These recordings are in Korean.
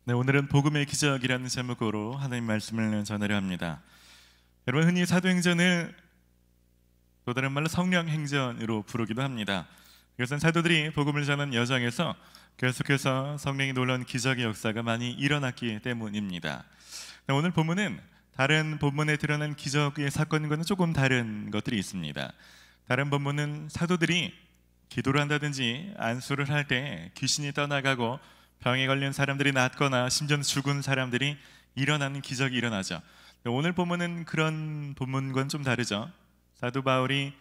네, 오늘은 복음의 기적이라는 제목으로 하나님 말씀을 전하려 합니다. 여러분, 흔히 사도행전을 또 다른 말로 성령행전으로 부르기도 합니다. 이것은 사도들이 복음을 전하는 여정에서 계속해서 성령이 놀라운 기적의 역사가 많이 일어났기 때문입니다. 오늘 본문은 다른 본문에 드러난 기적의 사건과는 조금 다른 것들이 있습니다. 다른 본문은 사도들이 기도를 한다든지 안수를 할 때 귀신이 떠나가고 병에 걸린 사람들이 낫거나 심지어 죽은 사람들이 일어나는 기적이 일어나죠. 오늘 본문은 그런 본문과는 좀 다르죠. 사도 바울이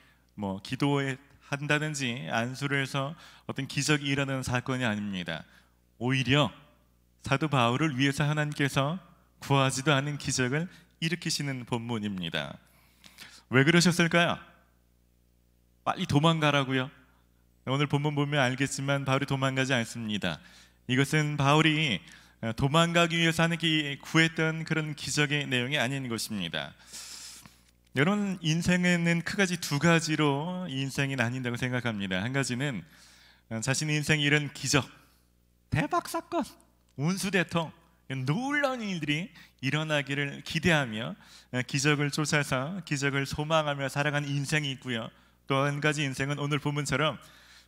기도에 한다든지 안수를 해서 어떤 기적이 일어나는 사건이 아닙니다. 오히려 사도 바울을 위해서 하나님께서 구하지도 않은 기적을 일으키시는 본문입니다. 왜 그러셨을까요? 빨리 도망가라고요? 오늘 본문 보면 알겠지만 바울이 도망가지 않습니다. 이것은 바울이 도망가기 위해서 하나님께 구했던 그런 기적의 내용이 아닌 것입니다. 여러분, 인생에는 크가지 두 가지로 인생이 나뉜다고 생각합니다. 한 가지는 자신의 인생에 이런 기적, 대박 사건, 운수대통, 놀라운 일들이 일어나기를 기대하며 기적을 쫓아서 기적을 소망하며 살아가는 인생이 있고요. 또 한 가지 인생은 오늘 본문처럼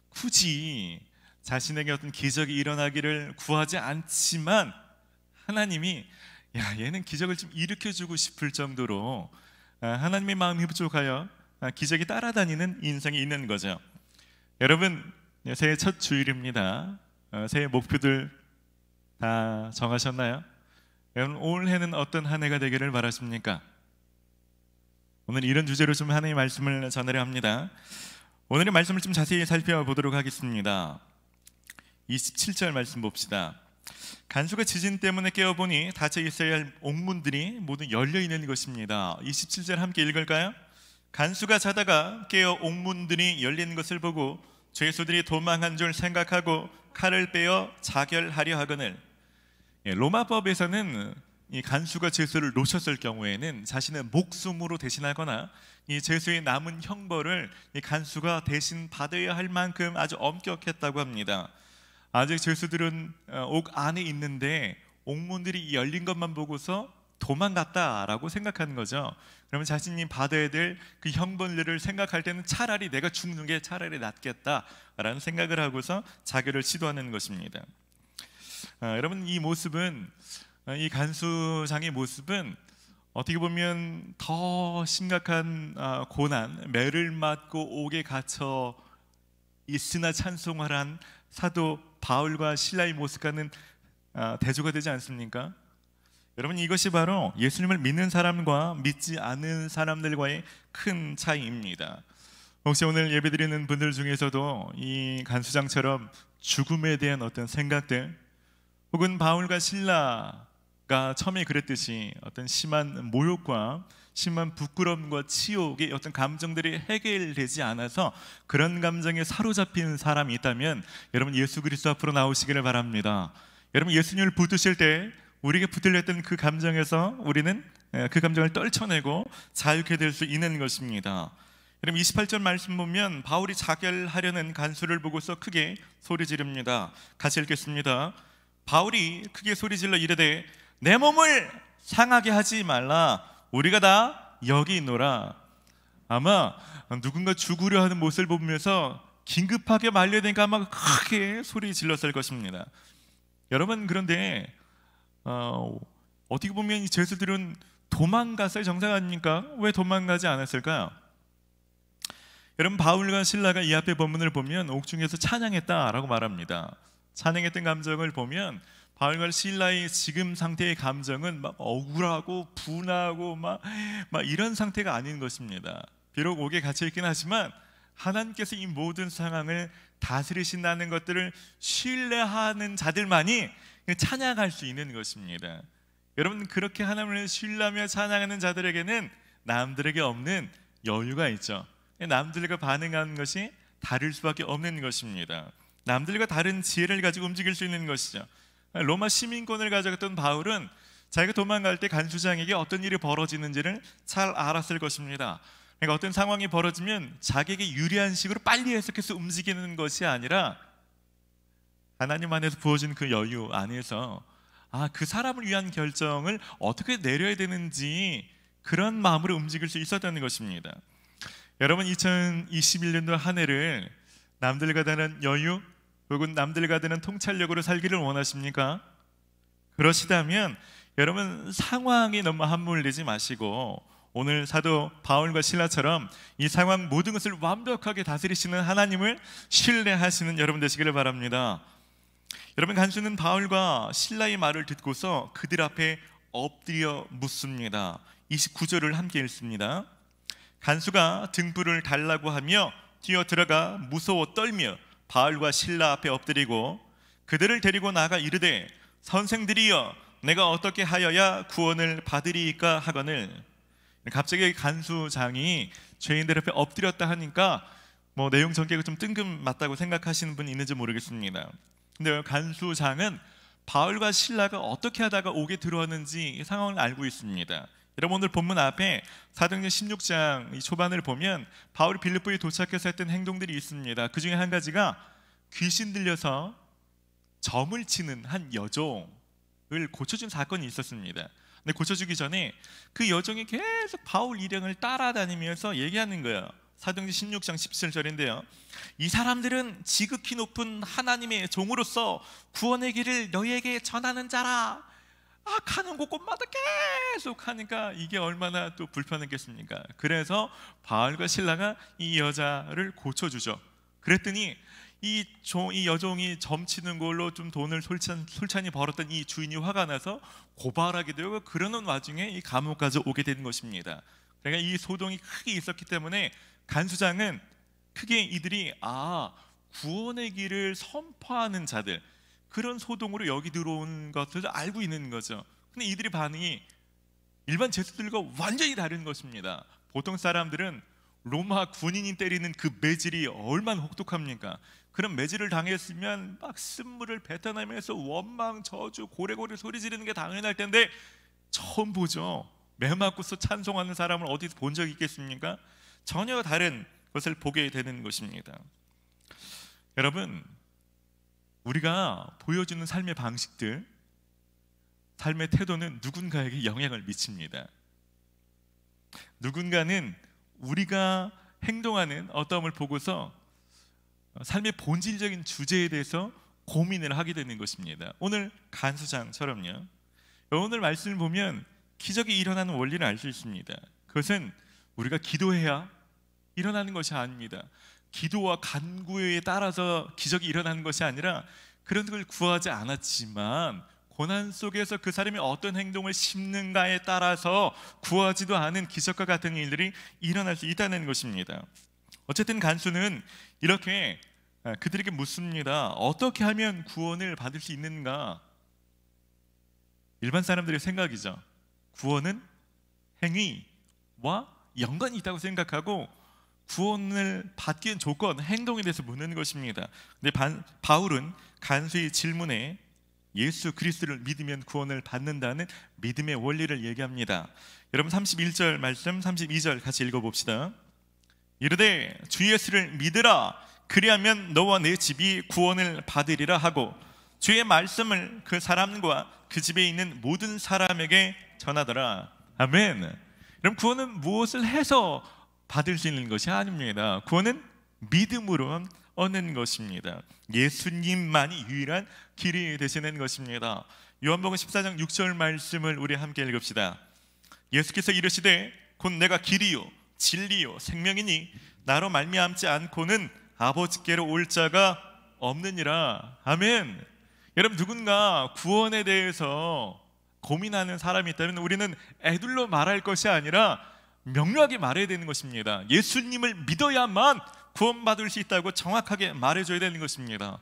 굳이 자신에게 어떤 기적이 일어나기를 구하지 않지만 하나님이 얘는 기적을 좀 일으켜주고 싶을 정도로 하나님의 마음이 흡족하여 기적이 따라다니는 인생이 있는 거죠. 여러분, 새해 첫 주일입니다. 새해 목표들 다 정하셨나요? 여러분, 올해는 어떤 한 해가 되기를 바라십니까? 오늘 이런 주제로 좀 하나님의 말씀을 전하려 합니다. 오늘의 말씀을 좀 자세히 살펴보도록 하겠습니다. 27절 말씀 봅시다. 간수가 지진 때문에 깨어보니 닫혀 있어야 할 옥문들이 모두 열려있는 것입니다. 27절 함께 읽을까요? 간수가 자다가 깨어 옥문들이 열린 것을 보고 죄수들이 도망한 줄 생각하고 칼을 빼어 자결하려 하거늘. 로마법에서는 이 간수가 죄수를 놓쳤을 경우에는 자신의 목숨으로 대신하거나 이 죄수의 남은 형벌을 이 간수가 대신 받아야 할 만큼 아주 엄격했다고 합니다. 아직 죄수들은 옥 안에 있는데 옥문들이 열린 것만 보고서 도망갔다라고 생각하는 거죠. 그러면 자신이 받아야 될 그 형벌을 생각할 때는 차라리 내가 죽는 게 차라리 낫겠다라는 생각을 하고서 자결을 시도하는 것입니다. 여러분, 이 모습은, 이 간수장의 모습은 어떻게 보면 더 심각한 고난, 매를 맞고 옥에 갇혀 있으나 찬송하란 사도 바울과 실라의 모습과는 대조가 되지 않습니까? 여러분, 이것이 바로 예수님을 믿는 사람과 믿지 않는 사람들과의 큰 차이입니다. 혹시 오늘 예배드리는 분들 중에서도 이 간수장처럼 죽음에 대한 어떤 생각들, 혹은 바울과 실라가 처음에 그랬듯이 어떤 심한 모욕과 심한 부끄러움과 치욕의 어떤 감정들이 해결되지 않아서 그런 감정에 사로잡힌 사람이 있다면 여러분, 예수 그리스도 앞으로 나오시기를 바랍니다. 여러분, 예수님을 붙드실 때 우리에게 붙들렸던 그 감정에서 우리는 그 감정을 떨쳐내고 자유케 될 수 있는 것입니다. 여러분, 28절 말씀 보면 바울이 자결하려는 간수를 보고서 크게 소리 지릅니다. 같이 읽겠습니다. 바울이 크게 소리질러 이르되 내 몸을 상하게 하지 말라, 우리가 다 여기 있노라. 아마 누군가 죽으려 하는 모습을 보면서 긴급하게 말려야 되니까 아마 크게 소리 질렀을 것입니다. 여러분, 그런데 어떻게 보면 이 죄수들은 도망갔어야 정상 아닙니까? 왜 도망가지 않았을까요? 여러분, 바울과 실라가 이 앞에 본문을 보면 옥중에서 찬양했다라고 말합니다. 찬양했던 감정을 보면 바울과 실라의 지금 상태의 감정은 막 억울하고 분하고 막 이런 상태가 아닌 것입니다. 비록 옥에 갇혀 있긴 하지만 하나님께서 이 모든 상황을 다스리신다는 것들을 신뢰하는 자들만이 찬양할 수 있는 것입니다. 여러분, 그렇게 하나님을 신뢰하며 찬양하는 자들에게는 남들에게 없는 여유가 있죠. 남들과 반응하는 것이 다를 수밖에 없는 것입니다. 남들과 다른 지혜를 가지고 움직일 수 있는 것이죠. 로마 시민권을 가져갔던 바울은 자기가 도망갈 때 간수장에게 어떤 일이 벌어지는지를 잘 알았을 것입니다. 그러니까 어떤 상황이 벌어지면 자기에게 유리한 식으로 빨리 해석해서 움직이는 것이 아니라 하나님 안에서 부어진 그 여유 안에서 그 사람을 위한 결정을 어떻게 내려야 되는지 그런 마음으로 움직일 수 있었다는 것입니다. 여러분, 2021년도 한 해를 남들과 다른 여유 혹은 남들과 다른 통찰력으로 살기를 원하십니까? 그러시다면 여러분, 상황이 너무 함몰되지 마시고 오늘 사도 바울과 실라처럼 이 상황 모든 것을 완벽하게 다스리시는 하나님을 신뢰하시는 여러분 되시기를 바랍니다. 여러분, 간수는 바울과 실라의 말을 듣고서 그들 앞에 엎드려 묻습니다. 29절을 함께 읽습니다. 간수가 등불을 달라고 하며 뛰어 들어가 무서워 떨며 바울과 실라 앞에 엎드리고 그들을 데리고 나가 이르되 선생들이여 내가 어떻게 하여야 구원을 받으리이까 하거늘. 갑자기 간수장이 죄인들 앞에 엎드렸다 하니까 내용 전개가 좀 뜬금맞다고 생각하시는 분이 있는지 모르겠습니다. 근데 간수장은 바울과 실라가 어떻게 하다가 옥에 들어왔는지 이 상황을 알고 있습니다. 여러분, 오늘 본문 앞에 사도행전 16장 이 초반을 보면 바울이 빌립보에 도착해서 했던 행동들이 있습니다. 그 중에 한 가지가 귀신 들려서 점을 치는 한 여종을 고쳐준 사건이 있었습니다. 근데 고쳐주기 전에 그 여종이 계속 바울 일행을 따라다니면서 얘기하는 거예요. 사도행전 16장 17절인데요. 이 사람들은 지극히 높은 하나님의 종으로서 구원의 길을 너희에게 전하는 자라. 가는 곳곳마다 계속 하니까 이게 얼마나 또 불편했겠습니까? 그래서 바울과 실라가 이 여자를 고쳐주죠. 그랬더니 이 여종이 점치는 걸로 좀 돈을 솔찬히 벌었던 이 주인이 화가 나서 고발하게 되고, 그러는 와중에 이 감옥까지 오게 된 것입니다. 그러니까 이 소동이 크게 있었기 때문에 간수장은 크게 이들이 구원의 길을 선포하는 자들, 그런 소동으로 여기 들어온 것을 알고 있는 거죠. 근데 이들의 반응이 일반 죄수들과 완전히 다른 것입니다. 보통 사람들은 로마 군인이 때리는 그 매질이 얼마나 혹독합니까? 그런 매질을 당했으면 막 쓴물을 뱉어내면서 원망, 저주, 고래고래 소리 지르는 게 당연할 텐데 처음 보죠. 매 맞고서 찬송하는 사람을 어디서 본 적이 있겠습니까? 전혀 다른 것을 보게 되는 것입니다. 여러분, 우리가 보여주는 삶의 방식들, 삶의 태도는 누군가에게 영향을 미칩니다. 누군가는 우리가 행동하는 어떠함을 보고서 삶의 본질적인 주제에 대해서 고민을 하게 되는 것입니다. 오늘 간수장처럼요. 오늘 말씀을 보면 기적이 일어나는 원리를 알 수 있습니다. 그것은 우리가 기도해야 일어나는 것이 아닙니다. 기도와 간구에 따라서 기적이 일어나는 것이 아니라 그런 걸 구하지 않았지만 고난 속에서 그 사람이 어떤 행동을 심는가에 따라서 구하지도 않은 기적과 같은 일들이 일어날 수 있다는 것입니다. 어쨌든 간수는 이렇게 그들에게 묻습니다. 어떻게 하면 구원을 받을 수 있는가? 일반 사람들의 생각이죠. 구원은 행위와 연관이 있다고 생각하고 구원을 받기 위한 조건, 행동에 대해서 묻는 것입니다. 근데 바울은 간수의 질문에 예수 그리스도를 믿으면 구원을 받는다는 믿음의 원리를 얘기합니다. 여러분, 31절 말씀 32절 같이 읽어봅시다. 이르되 주 예수를 믿으라. 그리하면 너와 내 집이 구원을 받으리라 하고 주의 말씀을 그 사람과 그 집에 있는 모든 사람에게 전하더라. 아멘. 그럼 구원은 무엇을 해서 받을 수 있는 것이 아닙니다. 구원은 믿음으로 얻는 것입니다. 예수님만이 유일한 길이 되시는 것입니다. 요한복음 14장 6절 말씀을 우리 함께 읽읍시다. 예수께서 이르시되 곧 내가 길이요 진리요 생명이니 나로 말미암지 않고는 아버지께로 올 자가 없느니라. 아멘. 여러분, 누군가 구원에 대해서 고민하는 사람이 있다면 우리는 애둘러 말할 것이 아니라 명료하게 말해야 되는 것입니다. 예수님을 믿어야만 구원받을 수 있다고 정확하게 말해줘야 되는 것입니다.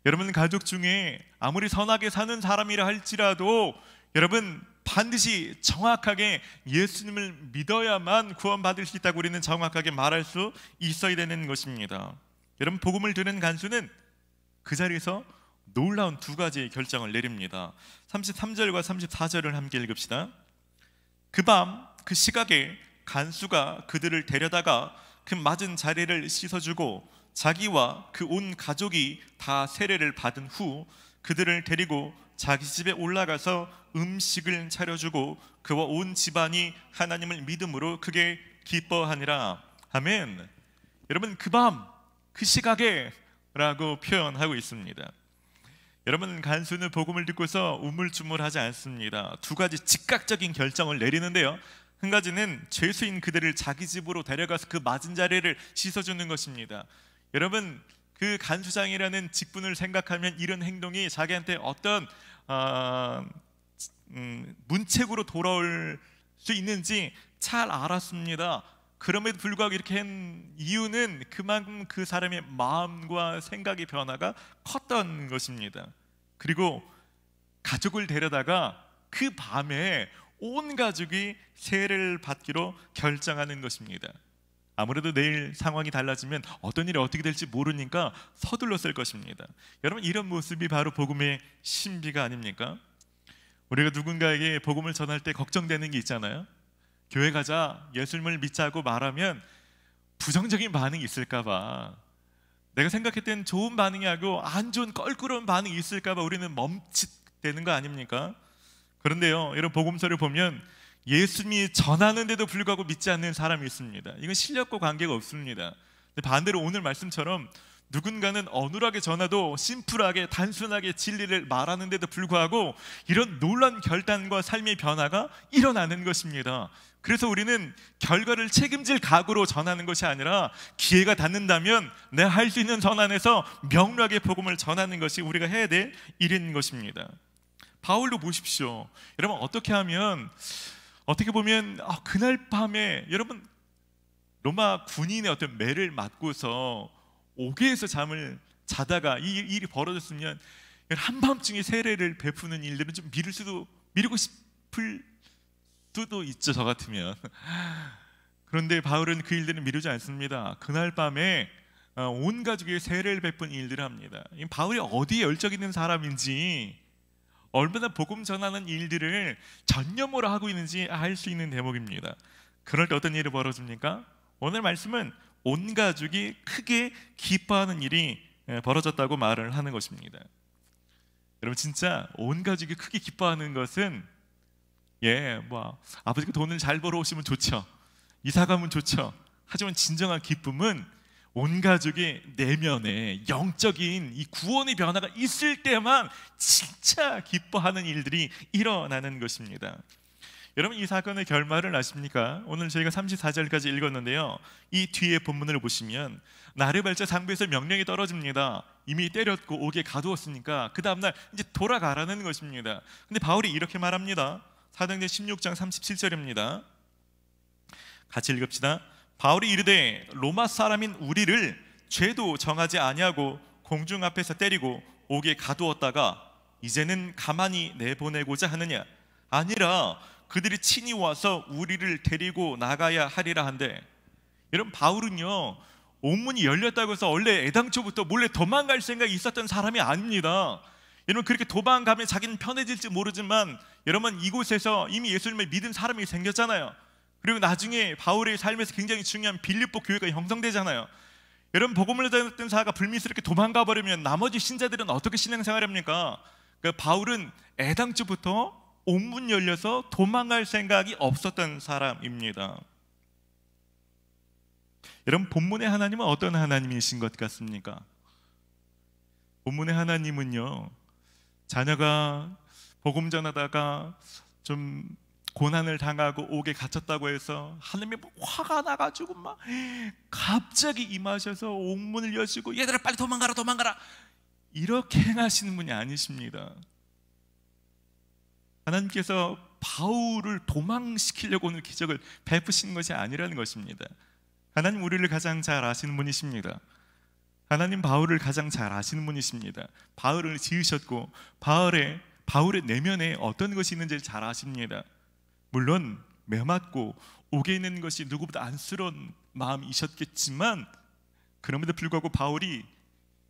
여러분, 가족 중에 아무리 선하게 사는 사람이라 할지라도 여러분 반드시 정확하게 예수님을 믿어야만 구원받을 수 있다고 우리는 정확하게 말할 수 있어야 되는 것입니다. 여러분, 복음을 들은 간수는 그 자리에서 놀라운 두 가지의 결정을 내립니다. 33절과 34절을 함께 읽읍시다. 그 밤 그 시각에 간수가 그들을 데려다가 그 맞은 자리를 씻어주고 자기와 그 온 가족이 다 세례를 받은 후 그들을 데리고 자기 집에 올라가서 음식을 차려주고 그와 온 집안이 하나님을 믿음으로 크게 기뻐하니라. 아멘. 여러분, 그 밤, 그 시각에 라고 표현하고 있습니다. 여러분, 간수는 복음을 듣고서 우물쭈물하지 않습니다. 두 가지 즉각적인 결정을 내리는데요. 한 가지는 죄수인 그들을 자기 집으로 데려가서 그 맞은 자리를 씻어주는 것입니다. 여러분, 그 간수장이라는 직분을 생각하면 이런 행동이 자기한테 어떤 문책으로 돌아올 수 있는지 잘 알았습니다. 그럼에도 불구하고 이렇게 한 이유는 그만큼 그 사람의 마음과 생각의 변화가 컸던 것입니다. 그리고 가족을 데려다가 그 밤에 온 가족이 세례를 받기로 결정하는 것입니다. 아무래도 내일 상황이 달라지면 어떤 일이 어떻게 될지 모르니까 서둘렀을 것입니다. 여러분, 이런 모습이 바로 복음의 신비가 아닙니까? 우리가 누군가에게 복음을 전할 때 걱정되는 게 있잖아요. 교회 가자, 예수님을 믿자고 말하면 부정적인 반응이 있을까 봐, 내가 생각했던 좋은 반응이 아니고 안 좋은 껄끄러운 반응이 있을까 봐 우리는 멈칫되는 거 아닙니까? 그런데요, 이런 복음서를 보면 예수님이 전하는데도 불구하고 믿지 않는 사람이 있습니다. 이건 실력과 관계가 없습니다. 근데 반대로 오늘 말씀처럼 누군가는 어눌하게 전하도 심플하게 단순하게 진리를 말하는데도 불구하고 이런 놀라운 결단과 삶의 변화가 일어나는 것입니다. 그래서 우리는 결과를 책임질 각오로 전하는 것이 아니라 기회가 닿는다면 내가 할 수 있는 선 안에서 명료하게 복음을 전하는 것이 우리가 해야 될 일인 것입니다. 바울도 보십시오. 여러분, 어떻게 보면 그날 밤에 여러분, 로마 군인의 어떤 매를 맞고서 옥에서 잠을 자다가 이 일이 벌어졌으면 한밤중에 세례를 베푸는 일들은 좀 미루고 싶을 수도 있죠, 저 같으면. 그런데 바울은 그 일들은 미루지 않습니다. 그날 밤에 온 가족에게 세례를 베푼 일들을 합니다. 바울이 어디에 열정 있는 사람인지, 얼마나 복음 전하는 일들을 전념으로 하고 있는지 알 수 있는 대목입니다. 그럴 때 어떤 일이 벌어집니까? 오늘 말씀은 온 가족이 크게 기뻐하는 일이 벌어졌다고 말을 하는 것입니다. 여러분, 진짜 온 가족이 크게 기뻐하는 것은 아버지가 돈을 잘 벌어오시면 좋죠. 이사 가면 좋죠. 하지만 진정한 기쁨은 온 가족의 내면에 영적인 이 구원의 변화가 있을 때만 진짜 기뻐하는 일들이 일어나는 것입니다. 여러분, 이 사건의 결말을 아십니까? 오늘 저희가 34절까지 읽었는데요, 이 뒤에 본문을 보시면 나르발자 상부에서 명령이 떨어집니다. 이미 때렸고 옥에 가두었으니까 그 다음날 이제 돌아가라는 것입니다. 근데 바울이 이렇게 말합니다. 사도행전 16장 37절입니다. 같이 읽읍시다. 바울이 이르되 로마 사람인 우리를 죄도 정하지 아니하고 공중 앞에서 때리고 옥에 가두었다가 이제는 가만히 내보내고자 하느냐? 아니라 그들이 친히 와서 우리를 데리고 나가야 하리라 한데, 여러분, 바울은요, 옥문이 열렸다고 해서 원래 애당초부터 몰래 도망갈 생각이 있었던 사람이 아닙니다. 여러분, 그렇게 도망가면 자기는 편해질지 모르지만 여러분, 이곳에서 이미 예수님을 믿은 사람이 생겼잖아요. 그리고 나중에 바울의 삶에서 굉장히 중요한 빌립보 교회가 형성되잖아요. 여러분, 복음을 전했던 자가 불미스럽게 도망가 버리면 나머지 신자들은 어떻게 신앙생활합니까? 그러니까 바울은 애당초부터 옥문 열려서 도망갈 생각이 없었던 사람입니다. 여러분, 본문의 하나님은 어떤 하나님이신 것 같습니까? 본문의 하나님은요, 자녀가 복음 전하다가 좀 고난을 당하고 옥에 갇혔다고 해서 하나님이 화가 나가지고 막 갑자기 임하셔서 옥문을 여시고 얘들아 빨리 도망가라 이렇게 행하시는 분이 아니십니다. 하나님께서 바울을 도망시키려고 오늘 기적을 베푸신 것이 아니라는 것입니다. 하나님 우리를 가장 잘 아시는 분이십니다. 하나님 바울을 가장 잘 아시는 분이십니다. 바울을 지으셨고 바울의 내면에 어떤 것이 있는지를 잘 아십니다. 물론 매맞고 옥에 있는 것이 누구보다 안쓰러운 마음이셨겠지만 그럼에도 불구하고 바울이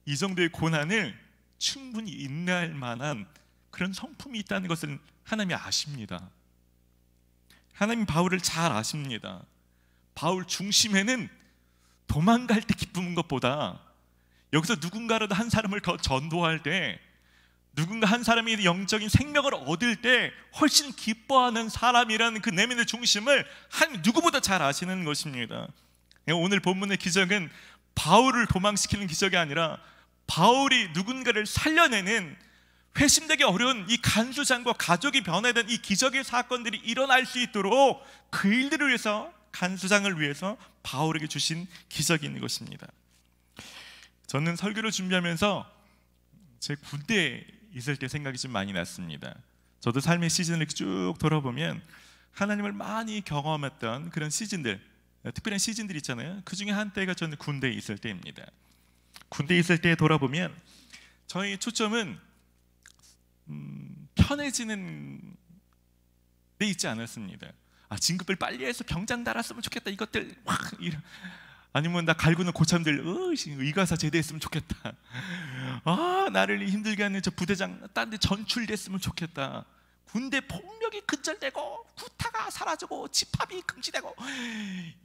이 정도의 고난을 충분히 인내할 만한 그런 성품이 있다는 것을 하나님이 아십니다. 하나님 바울을 잘 아십니다. 바울 중심에는 도망갈 때 기쁜 것보다 여기서 누군가라도 한 사람을 더 전도할 때 누군가 한 사람이 영적인 생명을 얻을 때 훨씬 기뻐하는 사람이라는 그 내면의 중심을 하나님 누구보다 잘 아시는 것입니다. 오늘 본문의 기적은 바울을 도망시키는 기적이 아니라 바울이 누군가를 살려내는, 회심되기 어려운 이 간수장과 가족이 변화된 이 기적의 사건들이 일어날 수 있도록 그 일들을 위해서, 간수장을 위해서 바울에게 주신 기적이 있는 것입니다. 저는 설교를 준비하면서 제 군대에 있을 때 생각이 좀 많이 났습니다. 저도 삶의 시즌을 쭉 돌아보면 하나님을 많이 경험했던 그런 시즌들, 특별한 시즌들 있잖아요. 그 중에 한때가 저는 군대에 있을 때입니다. 군대에 있을 때 돌아보면 저희 초점은 편해지는 데 있지 않았습니다. 진급을 빨리 해서 병장 달았으면 좋겠다, 이것들 확 이런, 아니면 나 갈구는 고참들 의가사 제대했으면 좋겠다, 나를 힘들게 하는 저 부대장 딴 데 전출됐으면 좋겠다, 군대 폭력이 근절되고 구타가 사라지고 집합이 금지되고,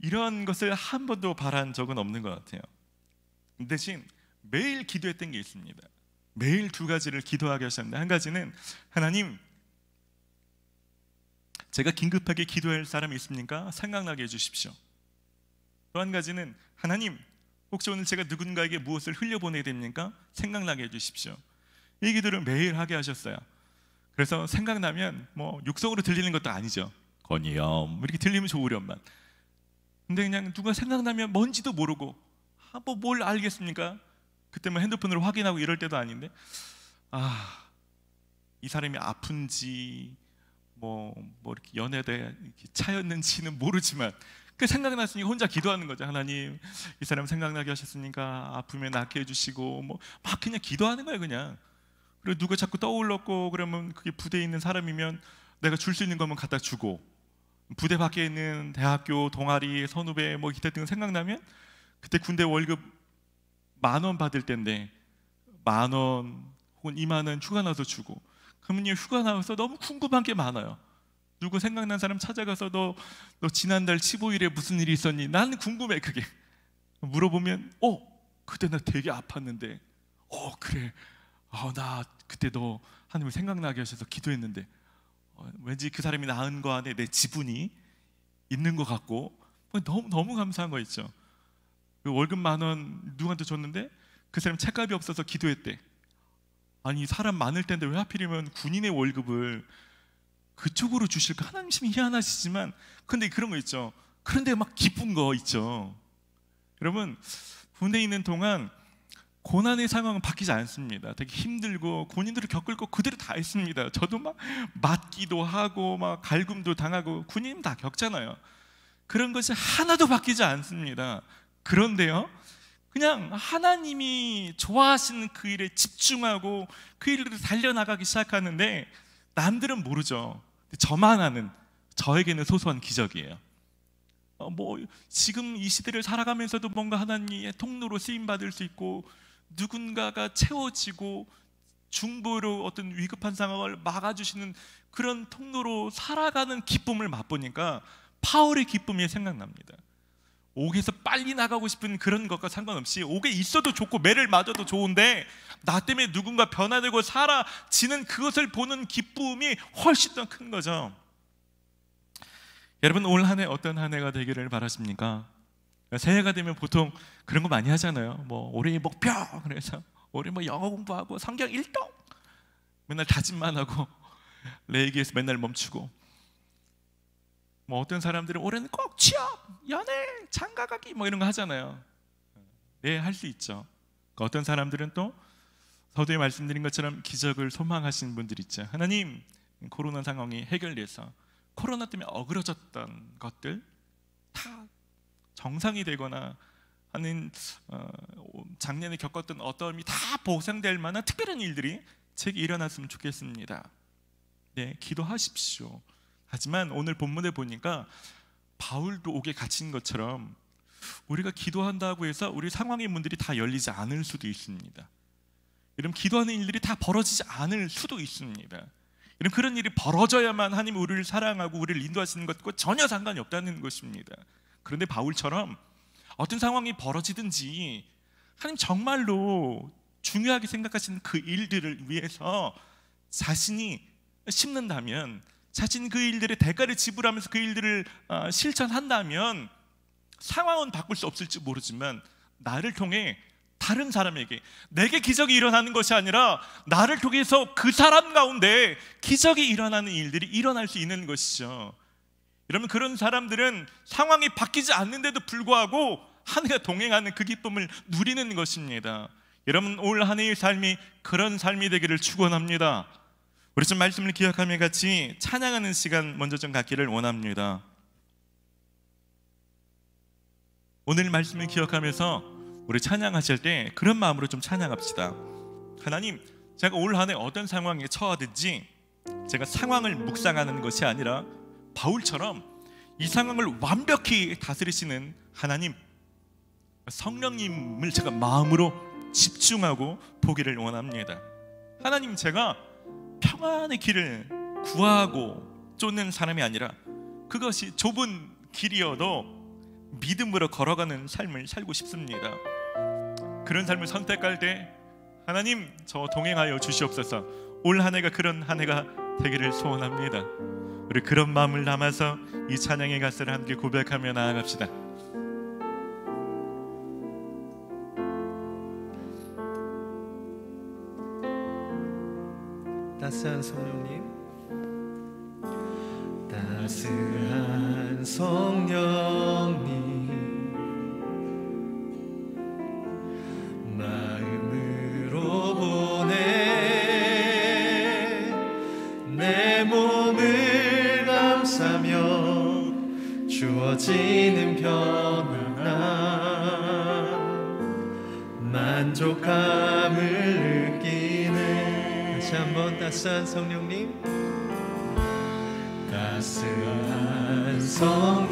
이런 것을 한 번도 바란 적은 없는 것 같아요. 대신 매일 기도했던 게 있습니다. 매일 두 가지를 기도하게 하셨는데, 한 가지는 하나님, 제가 긴급하게 기도할 사람이 있습니까? 생각나게 해주십시오. 또 한 가지는 하나님, 혹시 오늘 제가 누군가에게 무엇을 흘려보내야 됩니까? 생각나게 해주십시오. 이 기도를 매일 하게 하셨어요. 그래서 생각나면 뭐 육성으로 들리는 것도 아니죠. 건이염 이렇게 들리면 좋으련만. 근데 그냥 누가 생각나면 뭔지도 모르고 뭘 알겠습니까? 그때만 핸드폰으로 확인하고 이럴 때도 아닌데, 이 사람이 아픈지 뭐 이렇게 연애대 차였는지는 모르지만 그 생각났으니까 혼자 기도하는 거죠. 하나님, 이 사람 생각나게 하셨으니까 아프면 낫게 해주시고, 막 그냥 기도하는 거예요, 그냥. 그리고 누가 자꾸 떠올랐고 그러면 그게 부대에 있는 사람이면 내가 줄 수 있는 거면 갖다 주고, 부대 밖에 있는 대학교 동아리 선후배 기타 등등 생각나면, 그때 군대 월급 10,000원 받을 때인데 10,000원 혹은 20,000원 휴가 나서 주고, 그러면 휴가 나와서 너무 궁금한 게 많아요. 누구 생각난 사람 찾아가서 너 지난달 15일에 무슨 일이 있었니? 나는 궁금해. 그게 물어보면 그때 나 되게 아팠는데, 그래, 나 그때 너 하나님을 생각나게 하셔서 기도했는데, 왠지 그 사람이 낳은 거 안에 내 지분이 있는 것 같고, 너무 감사한 거 있죠. 그 월급 10,000원 누구한테 줬는데 그 사람 책값이 없어서 기도했대. 아니, 사람 많을 텐데 왜 하필이면 군인의 월급을 그쪽으로 주실까? 하나님 참 희한하시지만, 근데 그런 거 있죠. 그런데 막 기쁜 거 있죠. 여러분, 군대에 있는 동안 고난의 상황은 바뀌지 않습니다. 되게 힘들고 군인들을 겪을 거 그대로 다 있습니다. 저도 막 맞기도 하고 막 갈굼도 당하고 군인 다 겪잖아요. 그런 것이 하나도 바뀌지 않습니다. 그런데요, 그냥 하나님이 좋아하시는 그 일에 집중하고 그 일을 달려나가기 시작하는데 남들은 모르죠. 저만 아는, 저에게는 소소한 기적이에요. 지금 이 시대를 살아가면서도 뭔가 하나님의 통로로 쓰임받을 수 있고, 누군가가 채워지고 중보로 어떤 위급한 상황을 막아주시는 그런 통로로 살아가는 기쁨을 맛보니까 파울의 기쁨이 생각납니다. 옥에서 빨리 나가고 싶은 그런 것과 상관없이, 옥에 있어도 좋고 매를 맞아도 좋은데 나 때문에 누군가 변화되고 사라지는 그것을 보는 기쁨이 훨씬 더 큰 거죠. 여러분, 올 한 해 어떤 한 해가 되기를 바라십니까? 새해가 되면 보통 그런 거 많이 하잖아요. 올해의 목표, 그래서 올해 영어 공부하고 성경 1동 맨날 다짐만 하고 레이기에서 맨날 멈추고, 어떤 사람들은 올해는 꼭 취업, 연애, 장가가기 이런 거 하잖아요. 네, 할 수 있죠. 어떤 사람들은 또 서두에 말씀드린 것처럼 기적을 소망하시는 분들 있죠. 하나님, 코로나 상황이 해결돼서 코로나 때문에 어그러졌던 것들 다 정상이 되거나 하는, 작년에 겪었던 어려움이 다 보상될 만한 특별한 일들이 제게 일어났으면 좋겠습니다. 네, 기도하십시오. 하지만 오늘 본문에 보니까 바울도 옥에 갇힌 것처럼 우리가 기도한다고 해서 우리 상황의 문들이 다 열리지 않을 수도 있습니다. 이런 기도하는 일들이 다 벌어지지 않을 수도 있습니다. 이런 그런 일이 벌어져야만 하나님이 우리를 사랑하고 우리를 인도하시는 것과 전혀 상관이 없다는 것입니다. 그런데 바울처럼 어떤 상황이 벌어지든지 하나님 정말로 중요하게 생각하시는 그 일들을 위해서 자신이 심는다면, 자신이 그 일들의 대가를 지불하면서 그 일들을 실천한다면 상황은 바꿀 수 없을지 모르지만 나를 통해 다른 사람에게, 내게 기적이 일어나는 것이 아니라 나를 통해서 그 사람 가운데 기적이 일어나는 일들이 일어날 수 있는 것이죠. 여러분, 그런 사람들은 상황이 바뀌지 않는데도 불구하고 한 해가 동행하는 그 기쁨을 누리는 것입니다. 여러분, 올 한 해의 삶이 그런 삶이 되기를 축원합니다. 우리 좀 말씀을 기억하며 같이 찬양하는 시간 먼저 좀 갖기를 원합니다. 오늘 말씀을 기억하면서 우리 찬양하실 때 그런 마음으로 좀 찬양합시다. 하나님, 제가 올 한 해 어떤 상황에 처하든지 제가 상황을 묵상하는 것이 아니라 바울처럼 이 상황을 완벽히 다스리시는 하나님, 성령님을 제가 마음으로 집중하고 보기를 원합니다. 하나님, 제가 평안의 길을 구하고 쫓는 사람이 아니라 그것이 좁은 길이어도 믿음으로 걸어가는 삶을 살고 싶습니다. 그런 삶을 선택할 때 하나님, 저 동행하여 주시옵소서. 올 한 해가 그런 한 해가 되기를 소원합니다. 우리 그런 마음을 담아서 이 찬양의 가사를 함께 고백하며 나아갑시다. 따스한 성령님, 따스한 성령님, 마음으로 보내 내 몸을 감싸며 주어지는 평안함, 만족감을 느끼네. 다시 한번 따스한 성령님, 따스한 성령님,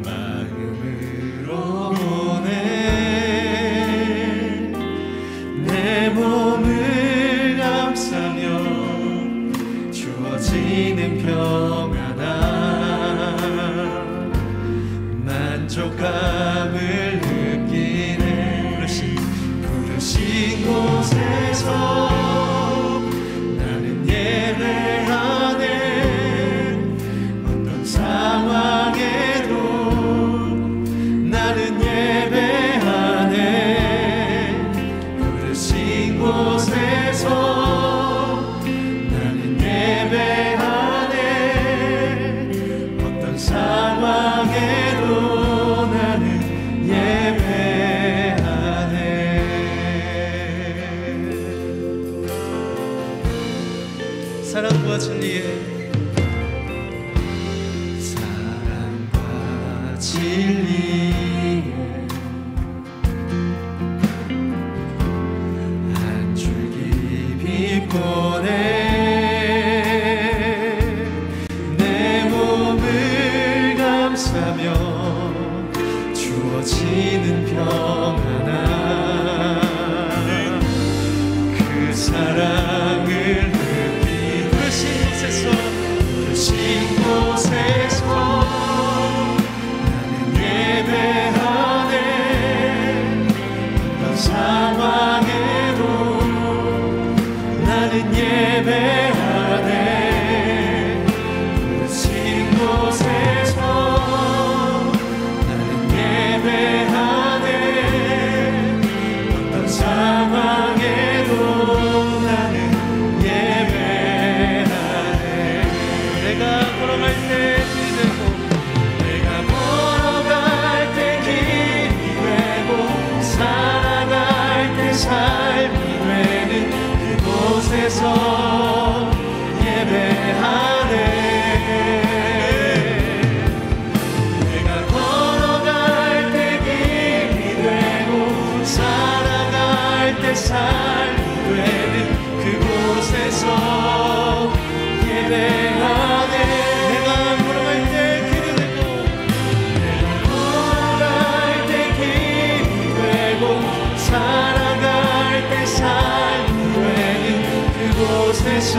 마음으로 보내 내 몸을 감싸며 주어지는 평안함, 만족감을 느끼네. 부르신 곳에서 나는 예배하네. 어떤 상황에도 나는 예배하네. 부르신 곳에서 나는 예배하네. 어떤 상황에도 나는 예배하네. 사랑과 진리에, 사랑과 진리에 한 줄기 빛보내 내 몸을 감싸며 주어지는 평안함, 그 사랑을 부르신 곳에서 나는 예배하네. 어떤 상황에도 나는 예배하네. 부르신 곳에서 나는 예배하네. 어떤 상황에도 나는 내가 걸어갈 때 길이 되고, 내가 걸어갈 때 길이 되고, 살아갈 때 삶이 되는 그곳에서 예배하네. 내가 걸어갈 때 길이 되고, 살아갈 때 삶이 되는 그곳에서 예배하네. 내가 걸어갈 때 길이 되고, 내가 걸어갈 때 길이 되고, 살아갈 때 삶이 되는 그곳에서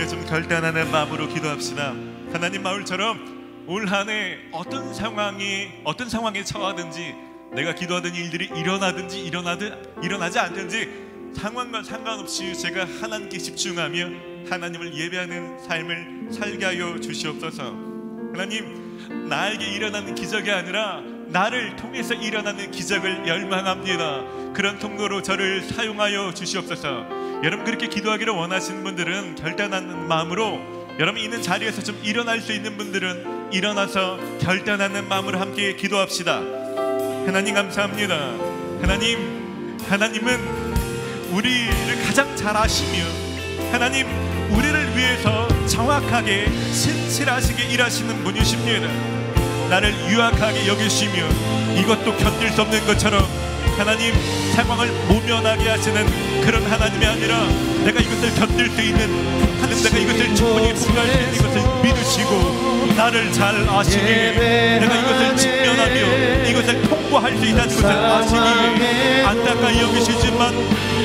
좀 결단하는 마음으로 기도합시다. 하나님, 마울처럼 올 한 해 어떤 상황에 처하든지, 내가 기도하던 일들이 일어나든지 일어나지 않든지 상황과 상관없이 제가 하나님께 집중하며 하나님을 예배하는 삶을 살게 하여 주시옵소서. 하나님, 나에게 일어나는 기적이 아니라 나를 통해서 일어나는 기적을 열망합니다. 그런 통로로 저를 사용하여 주시옵소서. 여러분, 그렇게 기도하기를 원하시는 분들은 결단하는 마음으로, 여러분이 있는 자리에서 좀 일어날 수 있는 분들은 일어나서 결단하는 마음으로 함께 기도합시다. 하나님, 감사합니다. 하나님은 우리를 가장 잘 아시며, 하나님, 우리를 위해서 정확하게 신실하시게 일하시는 분이십니다. 나를 유약하게 여기시며 이것도 견딜 수 없는 것처럼 하나님, 상황을 모면하게 하시는 그런 하나님이 아니라, 내가 이것을 견딜 수 있는 하나님, 내가 이것을 충분히 통과할 수 있는 것을 믿으시고 나를 잘 아시기에, 내가 이것을 직면하며 이것을 통과할 수 있다는 것을 아시기에 안타까이 여기시지만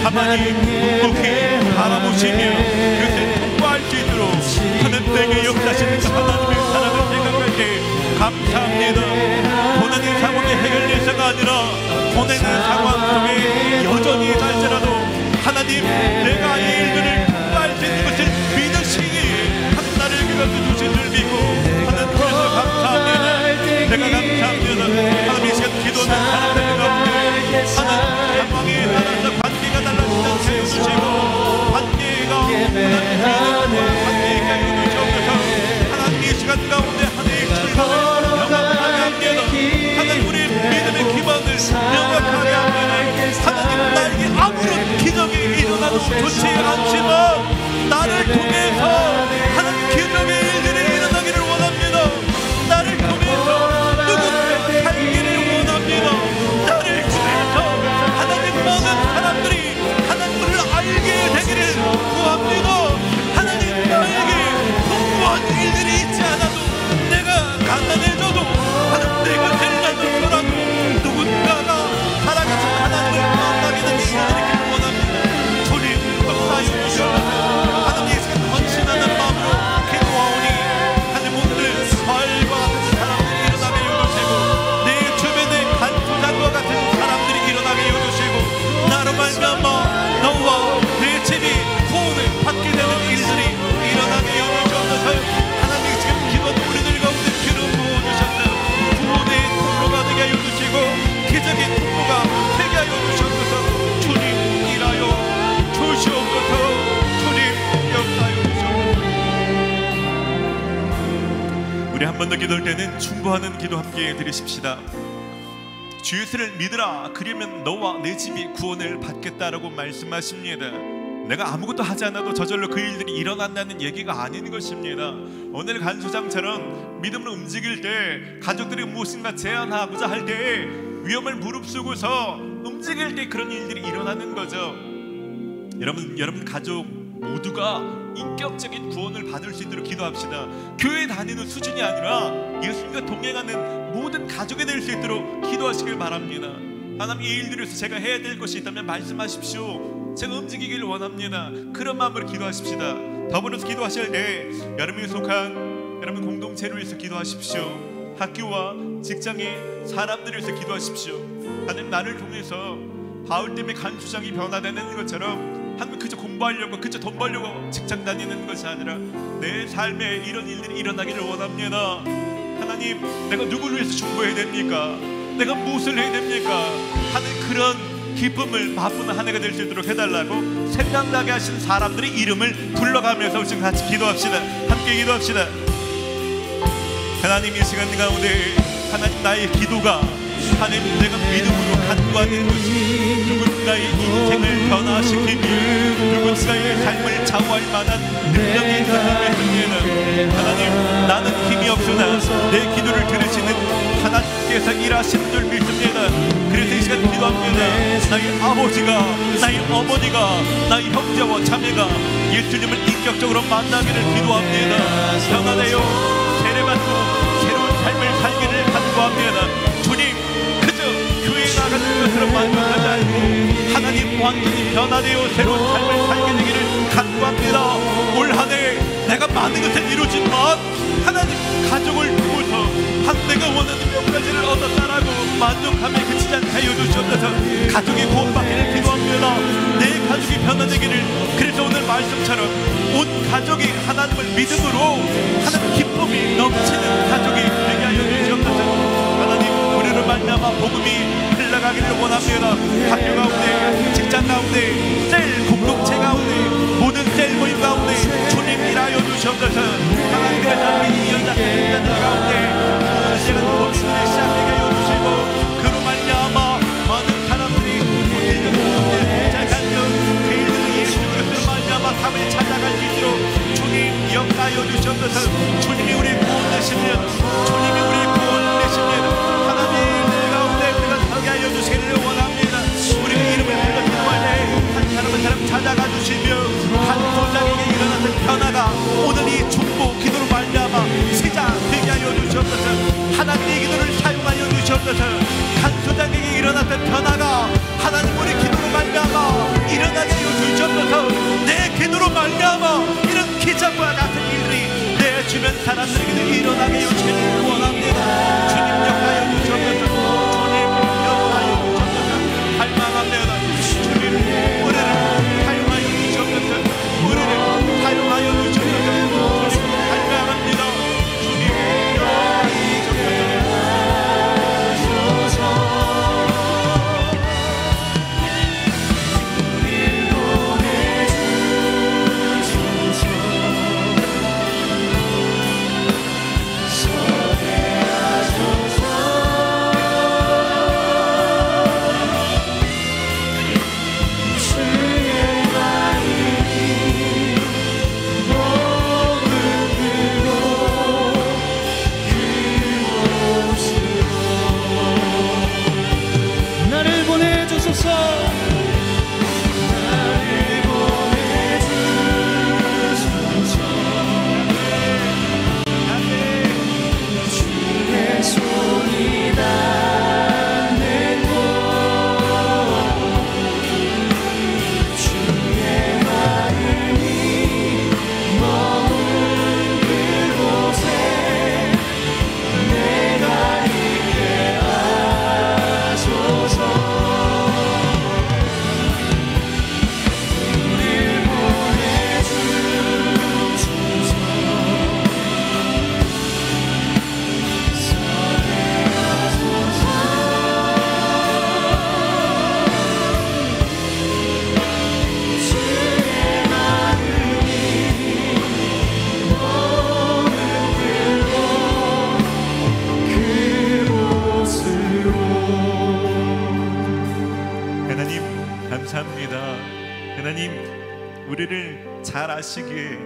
가만히 묵묵히 바라보시며 그것을 통과할 수 있도록 하는 내게 역사하시는 하나님의 사랑을 생각할 때 감사합니다. 고난의 상황이 해결돼서가 아니라 고난의 상황 속에 여전히 살지라도 하나님, 내가 이 일들을 통과할 수 있는 것을 믿으시기에 하나님, 나를 기다려 주신 줄 믿고 하나님, 그래서 감사합니다. 내가 감사합니다. 하나님, 이 시간 기도하는 사람들 가운데 하나님, 상황에 따라서 관계가 달라진다고 해주시고 관계가 하나님, 이 시간 가운데 하나님의 출발을 명확하게 합니다. 하나님, 우리의 믿음의 기반을 명확하게 합니다. 하나님, 나에게 아무런 기적이 일어나도 좋지 않지만 나를 통해서 하나님, 기적의 일들이 일어나기를 원합니다. 나를 통해서 누군가 살기를 원합니다. 나를 통해서 하나님, 많은 사람들이 하나님을 알게 되기를 구합니다. 하나님, 나에게 풍부한 일들이 있지 않아도, 내가 가난해져도 하나님, 내가 될라도 누군가가 살아가서 하나님을 만나게 되는 일들이 있기를 원합니다. 주님, 역사해 주셔서 하나님, 이 시간 헌신하는 마음으로 기도하오니 하나님, 오늘 벌과 같은 사람들이 일어나게 해주시고 내 주변에 간수장과 같은 사람들이 일어나게 해주시고 나로 말미암아 너와 내 집이 구원을 받게 되는 일들이 일어나게 해주셔서 하나님, 지금 기도하는 우리들 가운데 기름 부어주셨어요. 구원의 통로가 되게 하여 주시고 기적의 통로가 되게 하여 주셔서 주님, 일하여 주시옵소서. 주님, 역사하여 주시옵소서. 우리 한 번 더 기도할 때는 중보하는 기도 함께 드리십시다. 주 예수를 믿으라, 그러면 너와 내 집이 구원을 받겠다라고 말씀하십니다. 내가 아무것도 하지 않아도 저절로 그 일들이 일어난다는 얘기가 아닌 것입니다. 오늘 간수장처럼 믿음으로 움직일 때, 가족들이 무엇인가 제안하고자 할 때 위험을 무릅쓰고서 움직일 때 그런 일들이 일어나는 거죠. 여러분 가족 모두가 인격적인 구원을 받을 수 있도록 기도합시다. 교회 다니는 수준이 아니라 예수님과 동행하는 모든 가족이 될 수 있도록 기도하시길 바랍니다. 하나님, 이 일들에서 제가 해야 될 것이 있다면 말씀하십시오. 제가 움직이기를 원합니다. 그런 마음으로 기도하십시다. 더불어서 기도하실 때 여러분이 속한 여러분 공동체를 위해서 기도하십시오. 학교와 직장의 사람들을 위해서 기도하십시오. 하나님, 나를 통해서 바울 때문에 간수장이 변화되는 것처럼 하나님, 그저 공부하려고, 그저 돈 벌려고 직장 다니는 것이 아니라 내 삶에 이런 일들이 일어나기를 원합니다. 하나님, 내가 누구를 위해서 중보해야 됩니까? 내가 무엇을 해야 됩니까? 하는 그런 기쁨을 맛보는 한 해가 될 수 있도록 해달라고 생각나게 하신 사람들의 이름을 불러가면서 지금 같이 기도합시다. 함께 기도합시다. 하나님, 이 시간 가운데 하나님, 나의 기도가 하나님, 내가 믿음으로 간구하는 것이 누군가의 인생을 변화시키며 누군가의 삶을 좌우할 만한 능력이 있습니다. 하나님, 나는 힘이 없으나 내 기도를 들으시는 하나님께서 일하시는 줄 믿습니다. 그래서 이 시간 기도합니다. 나의 아버지가, 나의 어머니가, 나의 형제와 자매가 예수님을 인격적으로 만나기를 기도합니다. 변화되어 세례받고 새로운 삶을 살기를 간구합니다. 주님, 교회에 나가는 것으로 만족하지 않고 하나님, 완전히 변화되어 새로운 삶을 살게 되기를 간구합니다. 올 한 해 내가 많은 것을 이루지만 하나님 가족을 두고서 한 내가 원하는 몇 가지를 얻었다라고 만족함에 그치지 않게 하여 주시옵소서. 가족이 구원받기를 기도합니다. 내 가족이 변화되기를. 그래서 오늘 말씀처럼 온 가족이 하나님을 믿음으로 하나님 기쁨이 넘치는 가족이 되게 하여 주시옵소서. 하나님 우리를 말미암아 복음이 흘러가기를 원합니다. 학교 가운데, 직장 가운데, 셀 공동체 가운데, 모든 셀 모임 가운데 주님 일하여 주시옵소서. 하나님의 전민 연장자들 가운데 시간 복음이 시작되게 하여 주시고 그로 말미암아 많은 사람들이 우리들 가운데 자간적 개인들의 예수 그리스도로 말미암아 답을 찾아갈 수 있도록 주님 역사하여 주시옵소서. 주님이 우리 구원 되시면, 주님이 우리 구원 되시면 하나님 가운데 우리가 서게 하여 주시기를 원합니다. 우리의 이름을 불러 기도할 때 한 사람 한 사람 찾아가 주시며 한 도장에게 일어나는 변화가 오늘 이 중보 기도로 말미암아 시작되게 하여 주시옵소서. 하나님의 기도를 사용하여 주시옵소서. 한 도장에게 일어났던 변화가 하나님 우리 기도로 말미암아 일어나게 하여 주시옵소서. 내 기도로 말미암아 이런 기적과 같은 일들이 내 주변 사람들에게도 일어나게 하여 주시기를 원합니다. 주님 역하여 주시옵소서. 주님 역하여 주시옵소서. 갈망합니다. 주님 우리를 사용하여 주시옵소서. 우리를 사용하여 주시옵소서. 주님 갈망합니다. 주님 역하여 주시옵소서. 나를 보내주소서. 주의 손이 닿는 곳, 주의 마음이 머문 그곳에 내가 있게 하소서. 우릴 보내주소서. 주의 마음이 머문 그곳으로. 하나님 감사합니다. 하나님 우리를 잘 아시기에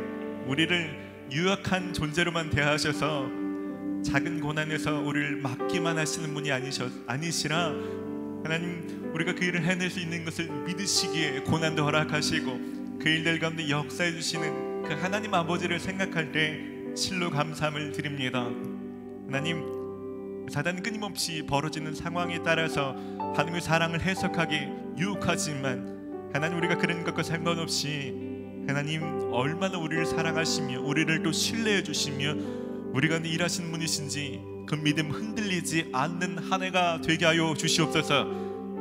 우리를 유약한 존재로만 대하셔서 작은 고난에서 우리를 막기만 하시는 분이 아니시라 하나님 우리가 그 일을 해낼 수 있는 것을 믿으시기에 고난도 허락하시고 그 일들 가운데 역사해 주시는 그 하나님 아버지를 생각할 때 실로 감사함을 드립니다. 하나님 사단은 끊임없이 벌어지는 상황에 따라서 하나님의 사랑을 해석하기 유혹하지만 하나님 우리가 그런 것과 상관없이 하나님 얼마나 우리를 사랑하시며 우리를 또 신뢰해 주시며 우리 가운데 일하시는 분이신지 그 믿음 흔들리지 않는 한 해가 되게 하여 주시옵소서.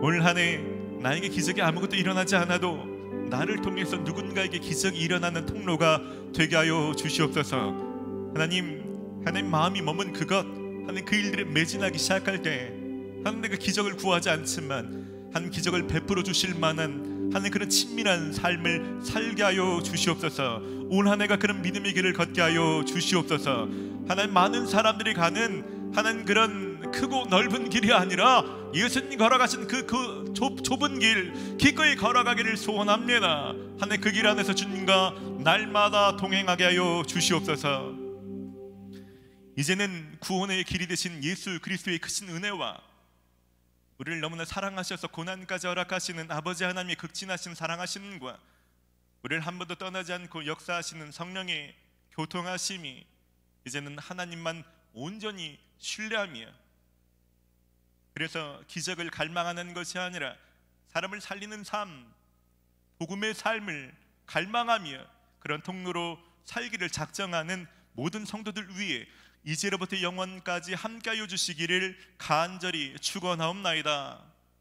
오늘 한 해 나에게 기적이 아무것도 일어나지 않아도 나를 통해서 누군가에게 기적이 일어나는 통로가 되게 하여 주시옵소서. 하나님 마음이 머문 그것 하나님 그 일들에 매진하기 시작할 때 하나님 내가 기적을 구하지 않지만 하나님 기적을 베풀어 주실 만한 하나님 그런 친밀한 삶을 살게 하여 주시옵소서. 올 한 해가 그런 믿음의 길을 걷게 하여 주시옵소서. 하나님 많은 사람들이 가는 하나님 그런 크고 넓은 길이 아니라 예수님 걸어가신 그 좁은 길 기꺼이 걸어가기를 소원합니다. 하나님 그 길 안에서 주님과 날마다 동행하게 하여 주시옵소서. 이제는 구원의 길이 되신 예수 그리스도의 크신 은혜와 우리를 너무나 사랑하셔서 고난까지 허락하시는 아버지 하나님의 극진하신 사랑하심과 우리를 한 번도 떠나지 않고 역사하시는 성령의 교통하심이 이제는 하나님만 온전히 신뢰하며 그래서 기적을 갈망하는 것이 아니라 사람을 살리는 삶, 복음의 삶을 갈망하며 그런 통로로 살기를 작정하는 모든 성도들 위해 이제로부터 영원까지 함께하여 주시기를 간절히 축원하옵나이다.